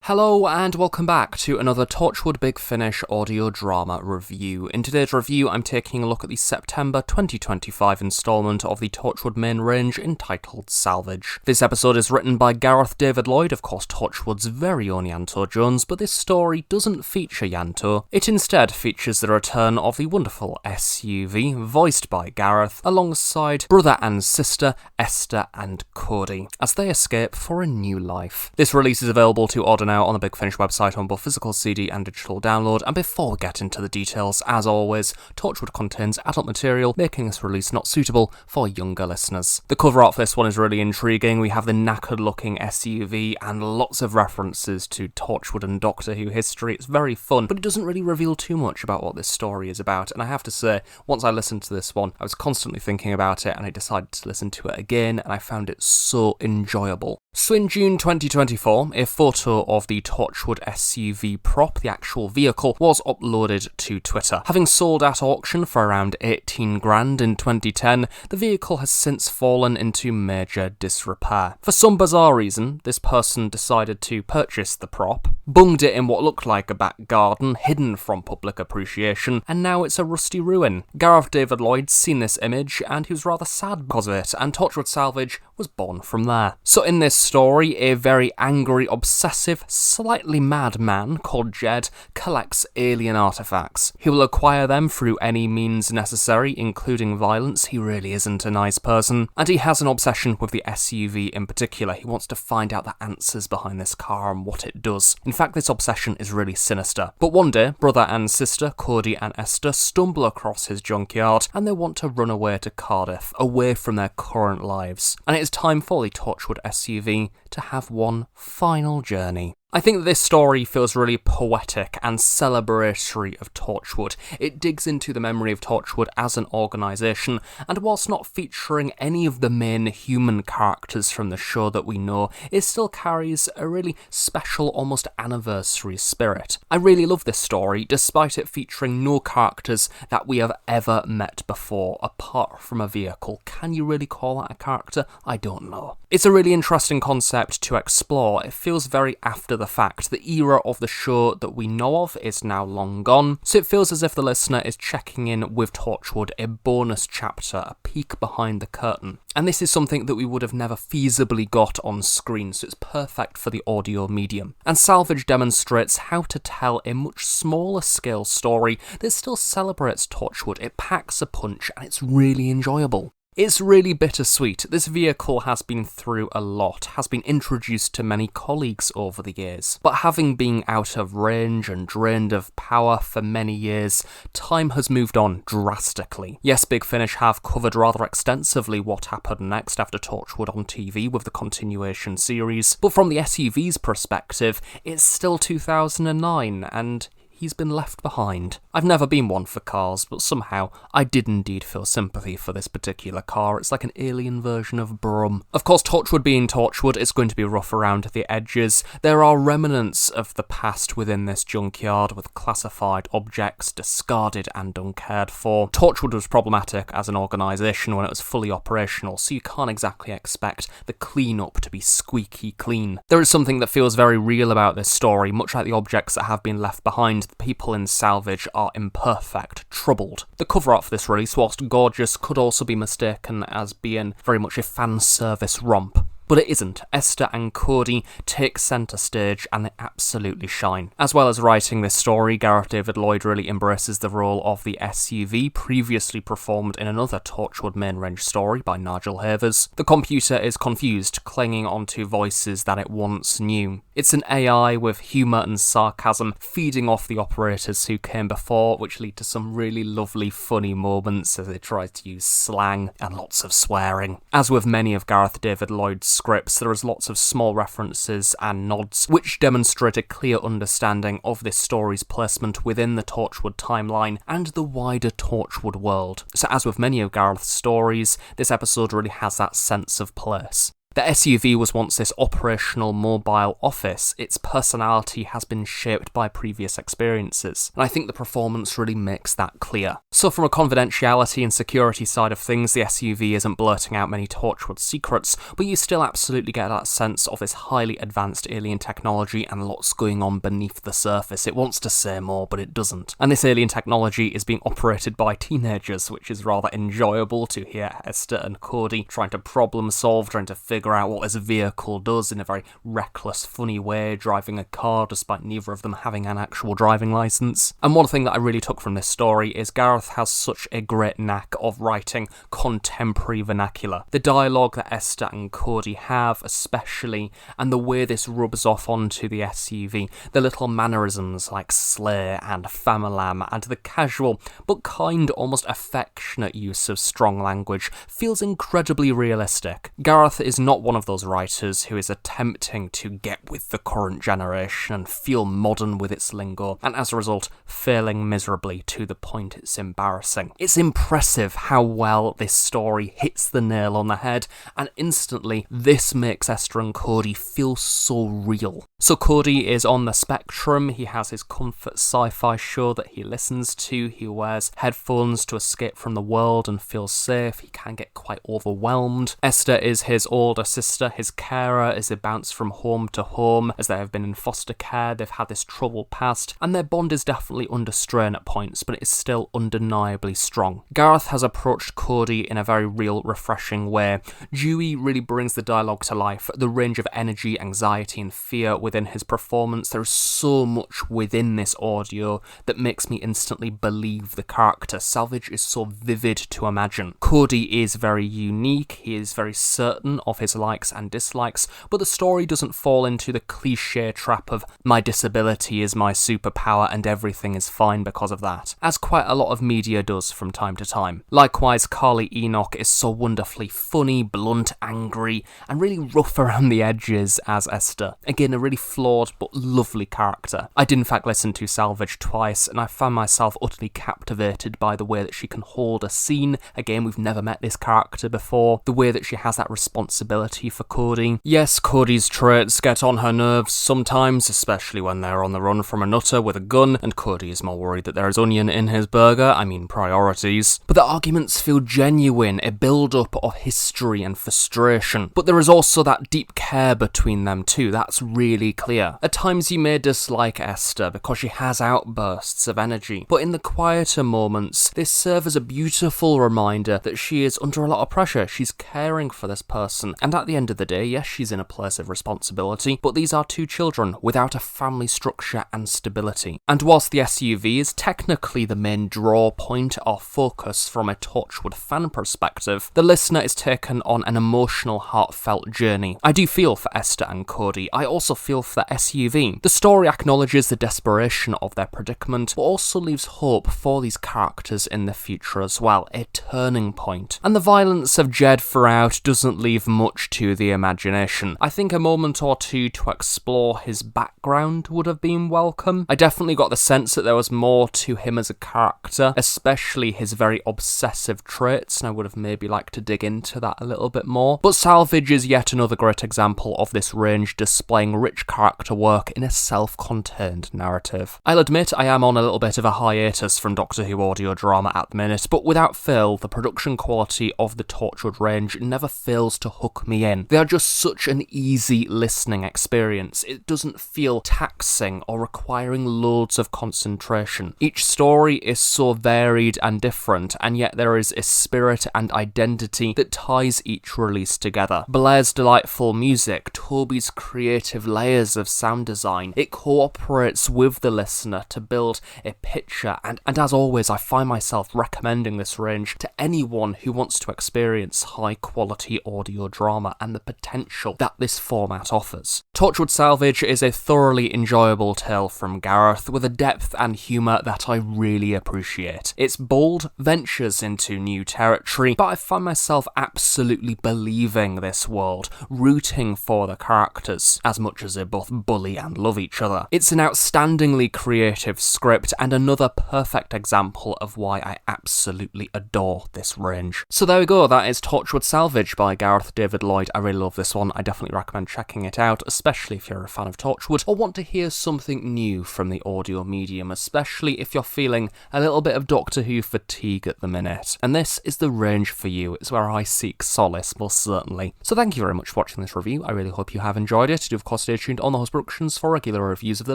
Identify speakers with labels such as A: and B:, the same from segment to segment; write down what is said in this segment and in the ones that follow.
A: Hello and welcome back to another Torchwood Big Finish audio drama review. In today's review, I'm taking a look at the September 2025 instalment of the Torchwood main range entitled Salvage. This episode is written by David-Lloyd, of course Torchwood's very own Ianto Jones, but this story doesn't feature Ianto. It instead features the return of the wonderful SUV, voiced by Gareth, alongside brother and sister Esther and Cody, as they escape for a new life. This release is available to order now on the Big Finish website on both physical CD and digital download, and before we get into the details, as always, Torchwood contains adult material, making this release not suitable for younger listeners. The cover art for this one is really intriguing. We have the knackered looking SUV and lots of references to Torchwood and Doctor Who history. It's very fun, but it doesn't really reveal too much about what this story is about, and I have to say, once I listened to this one, I was constantly thinking about it, and I decided to listen to it again, and I found it so enjoyable. So in June 2024, a photo of the Torchwood SUV prop, the actual vehicle, was uploaded to Twitter. Having sold at auction for around 18 grand in 2010, the vehicle has since fallen into major disrepair. For some bizarre reason, this person decided to purchase the prop, bunged it in what looked like a back garden, hidden from public appreciation, and now it's a rusty ruin. David-Lloyd's seen this image, and he was rather sad because of it, and Torchwood Salvage was born from there. So in this story, a very angry, obsessive, slightly mad man called Jed collects alien artifacts. He will acquire them through any means necessary, including violence. He really isn't a nice person. And he has an obsession with the SUV in particular. He wants to find out the answers behind this car and what it does. In fact, this obsession is really sinister. But one day, brother and sister, Cody and Esther, stumble across his junkyard and they want to run away to Cardiff, away from their current lives. And it is time for the Torchwood SUV to have one final journey. I think that this story feels really poetic and celebratory of Torchwood. It digs into the memory of Torchwood as an organisation, and whilst not featuring any of the main human characters from the show that we know, it still carries a really special, almost anniversary spirit. I really love this story, despite it featuring no characters that we have ever met before, apart from a vehicle. Can you really call that a character? I don't know. It's a really interesting concept to explore. It feels very after the fact. The era of the show that we know of is now long gone, so it feels as if the listener is checking in with Torchwood, a bonus chapter, a peek behind the curtain. And this is something that we would have never feasibly got on screen, so it's perfect for the audio medium. And Salvage demonstrates how to tell a much smaller scale story that still celebrates Torchwood. It packs a punch and it's really enjoyable. It's really bittersweet. This vehicle has been through a lot, has been introduced to many colleagues over the years, but having been out of range and drained of power for many years, time has moved on drastically. Yes, Big Finish have covered rather extensively what happened next after Torchwood on TV with the continuation series, but from the SUV's perspective, it's still 2009 and he's been left behind. I've never been one for cars, but somehow I did indeed feel sympathy for this particular car. It's like an alien version of Brum. Of course, Torchwood being Torchwood, it's going to be rough around the edges. There are remnants of the past within this junkyard, with classified objects discarded and uncared for. Torchwood was problematic as an organisation when it was fully operational, so you can't exactly expect the clean-up to be squeaky clean. There is something that feels very real about this story, much like the objects that have been left behind. The people in Salvage are imperfect, troubled. The cover art for this release, whilst gorgeous, could also be mistaken as being very much a fan service romp. But it isn't. Esther and Cody take centre stage and they absolutely shine. As well as writing this story, David-Lloyd really embraces the role of the SUV, previously performed in another Torchwood main range story by Nigel Havers. The computer is confused, clinging onto voices that it once knew. It's an AI with humour and sarcasm, feeding off the operators who came before, which lead to some really lovely, funny moments as they try to use slang and lots of swearing. As with many of David-Lloyd's scripts, there is lots of small references and nods which demonstrate a clear understanding of this story's placement within the Torchwood timeline and the wider Torchwood world. So as with many of Gareth's stories, this episode really has that sense of place. The SUV was once this operational mobile office. Its personality has been shaped by previous experiences, and I think the performance really makes that clear. So from a confidentiality and security side of things, the SUV isn't blurting out many Torchwood secrets, but you still absolutely get that sense of this highly advanced alien technology and lots going on beneath the surface. It wants to say more, but it doesn't. And this alien technology is being operated by teenagers, which is rather enjoyable to hear Esther and Cody trying to problem solve, trying to figure out what this vehicle does in a very reckless, funny way, driving a car despite neither of them having an actual driving license. And one thing that I really took from this story is Gareth has such a great knack of writing contemporary vernacular. The dialogue that Esther and Cody have especially, and the way this rubs off onto the SUV, the little mannerisms like slay and famalam, and the casual but kind, almost affectionate use of strong language feels incredibly realistic. Gareth is not one of those writers who is attempting to get with the current generation and feel modern with its lingo, and as a result, failing miserably to the point it's embarrassing. It's impressive how well this story hits the nail on the head, and instantly, this makes Esther and Cody feel so real. So Cody is on the spectrum. He has his comfort sci-fi show that he listens to, he wears headphones to escape from the world and feel safe, he can get quite overwhelmed. Esther is his older sister, his carer, as they bounce from home to home, as they have been in foster care, they've had this troubled past, and their bond is definitely under strain at points, but it is still undeniably strong. Gareth has approached Cody in a very real, refreshing way. Dewey really brings the dialogue to life, the range of energy, anxiety and fear within his performance. There is so much within this audio that makes me instantly believe the character. Salvage is so vivid to imagine. Cody is very unique, he is very certain of his likes and dislikes, but the story doesn't fall into the cliche trap of my disability is my superpower and everything is fine because of that, as quite a lot of media does from time to time. Likewise, Carly Enoch is so wonderfully funny, blunt, angry, and really rough around the edges as Esther. Again, a really flawed but lovely character. I did in fact listen to Salvage twice, and I found myself utterly captivated by the way that she can hold a scene. Again, we've never met this character before. The way that she has that responsibility for Cody. Yes, Cody's traits get on her nerves sometimes, especially when they're on the run from a nutter with a gun, and Cody is more worried that there is onion in his burger. I mean, priorities. But the arguments feel genuine, a build-up of history and frustration. But there is also that deep care between them too, that's really clear. At times you may dislike Esther because she has outbursts of energy, but in the quieter moments, this serves as a beautiful reminder that she is under a lot of pressure. She's caring for this person, and at the end of the day, yes, she's in a place of responsibility, but these are two children without a family structure and stability. And whilst the SUV is technically the main draw point or focus from a Torchwood fan perspective, the listener is taken on an emotional, heartfelt journey. I do feel for Esther and Cody. I also feel for the SUV. The story acknowledges the desperation of their predicament, but also leaves hope for these characters in the future as well, a turning point. And the violence of Jed throughout doesn't leave much to the imagination. I think a moment or two to explore his background would have been welcome. I definitely got the sense that there was more to him as a character, especially his very obsessive traits, and I would have maybe liked to dig into that a little bit more. But Salvage is yet another great example of this range displaying rich character work in a self-contained narrative. I'll admit I am on a little bit of a hiatus from Doctor Who audio drama at the minute, but without fail, the production quality of the Torchwood range never fails to hook me in. They are just such an easy listening experience. It doesn't feel taxing or requiring loads of concentration. Each story is so varied and different, and yet there is a spirit and identity that ties each release together. Blair's delightful music, Toby's creative layers of sound design, it cooperates with the listener to build a picture, and as always, I find myself recommending this range to anyone who wants to experience high quality audio drama and the potential that this format offers. Torchwood Salvage is a thoroughly enjoyable tale from Gareth with a depth and humour that I really appreciate. It's bold, ventures into new territory, but I find myself absolutely believing this world, rooting for the characters, as much as they both bully and love each other. It's an outstandingly creative script and another perfect example of why I absolutely adore this range. So there we go, that is Torchwood Salvage by Gareth David David-Lloyd. I really love this one. I definitely recommend checking it out, especially if you're a fan of Torchwood or want to hear something new from the audio medium, especially if you're feeling a little bit of Doctor Who fatigue at the minute. And this is the range for you. It's where I seek solace, most certainly. So thank you very much for watching this review. I really hope you have enjoyed it. Do of course stay tuned on The Host Productions for regular reviews of the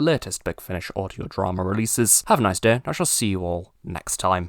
A: latest Big Finish audio drama releases. Have a nice day. I shall see you all next time.